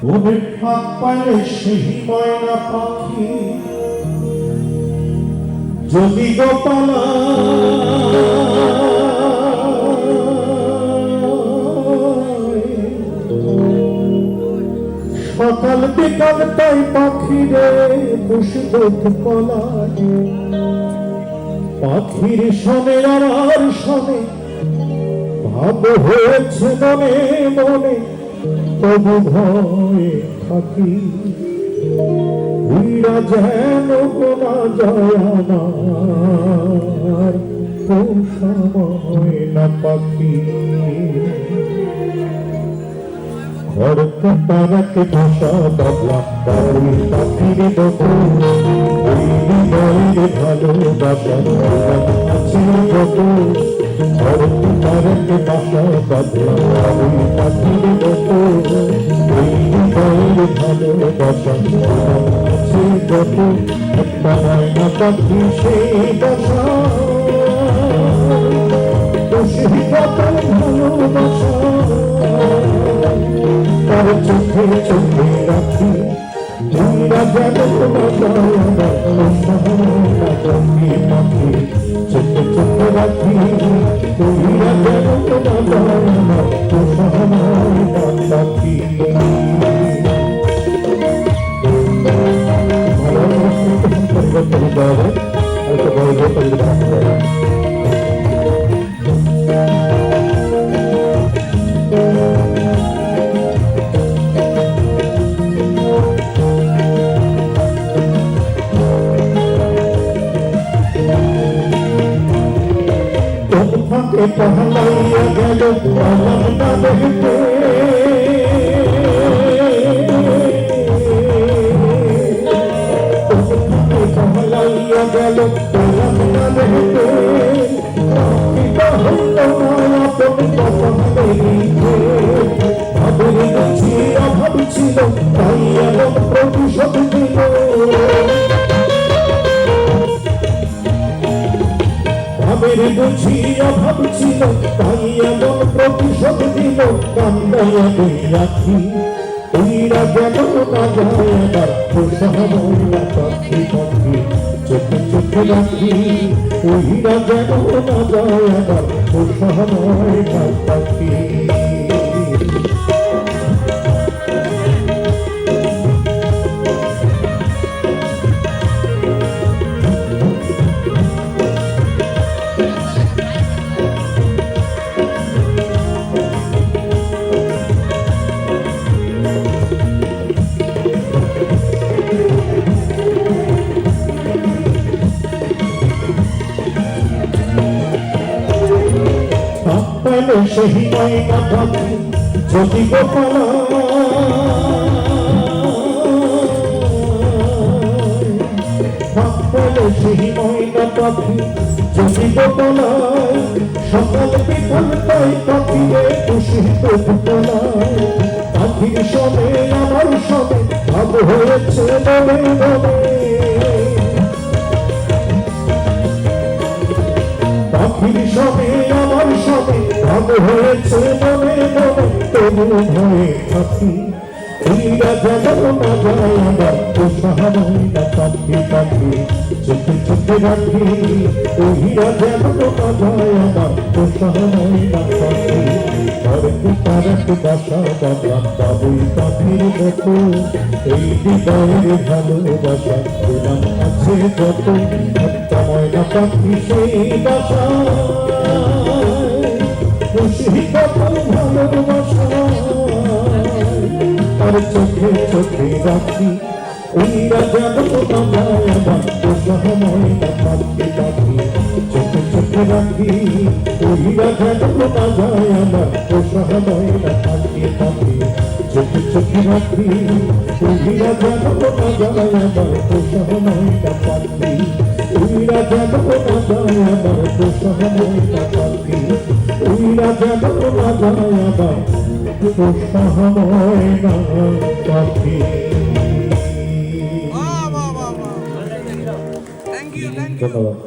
ওদের ফাঁক পাইলে সেই ময়না পাখি যদি গোপালা সকাল বিকাল তাই পাখিরে বসে কলায় পাখির সনে আর সনে ভাব হয়েছে মনে মনে তবু ভয়ে থাকি উইরা যেন গোনা যায় আমার তো সময় না পাখি তারাকে ভাষা বাবলা তারি পাখির মতো ওই হৃদয়ের ভালোবাসা আছে যত তারাকে ভাষা বাবলা তারি পাখির মতো ওই হৃদয়ের ভালোবাসা আছে যত একটা ময়না পাখি সেই বাসা তো সেই কত ভালোবাসা তার চোখে চোখে রাখি তোমরা যেন পাখি পাখি চোখে চোখে রাখি তোমরা যেন পাখি পরিবর্তন দেওয়া হয় হয়তো বড় পরিবর্তন করা पहलाइया गल पलम न देखते पहलाइया गल पलम न देखते अभाव छिल ताई एवं प्रतिशोध दिल ভাবের বুঝি অভাব ছিল তাই এমন প্রতিশোধ দিল কান্দাইয়া দুই রাখি তুইরা যেন না যায় আবার সময় পাখি পাখি চোখে চোখে রাখি তুইরা যেন না যায় আবার সময় পাখি সেই ময়না পাখি যদি গোপালা সেই ময়না পাখি যদি গোপালায় সকাল বিকাল তাই পাখিরে খুশি গোপালায় পাখির সনে আমার সনে ভাব হয়েছে মনে মনে পাখির সনে আমার সনে ভাব হয়েছে মনে মনে তবু ভয়ে থাকি তুইরা যেন না যায় আবার তো সাহায্য না পাখি পাখি চোখে চোখে রাখি তুইরা যেন না যায় আবার তো সাহায্য না পাখি তারকে তারকে বাসা বাবা বাবুই পাখির মতো এই হৃদয়ের ভালোবাসা দিলাম আছে যত একটা ময়না পাখি সেই বাসা খুশি কত ভালোবাসা তার চোখে চোখে রাখি উইরা যেন না যায় আবার তো সময় না পাখি পাখি চোখে চোখে রাখি উইরা যেন না যায় আবার তো সময় না পাখি পাখি চোখে চোখে রাখি উইরা যেন না যায় আবার তো সময় না পাখি উইরা যেন না যায় আবার তো সময় না পাখি উইরা যেন না যায় আবার তো সময় না পাখি ধন্যবাদ।